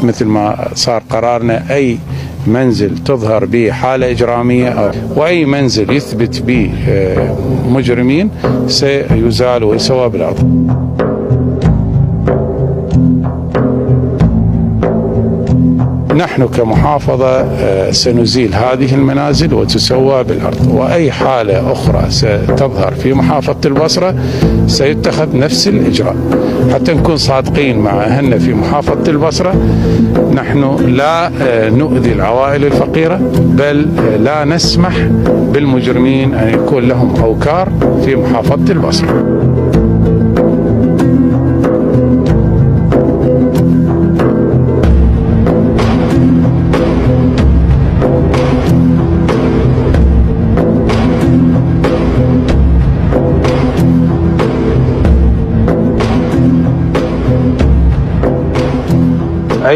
مثل ما صار قرارنا أي منزل تظهر به حالة إجرامية وأي منزل يثبت به مجرمين سيزال ويسوى بالأرض. نحن كمحافظة سنزيل هذه المنازل وتسوى بالأرض، وأي حالة أخرى ستظهر في محافظة البصرة سيتخذ نفس الإجراء. حتى نكون صادقين مع أهلنا في محافظة البصرة، نحن لا نؤذي العوائل الفقيرة، بل لا نسمح بالمجرمين أن يكون لهم أوكار في محافظة البصرة.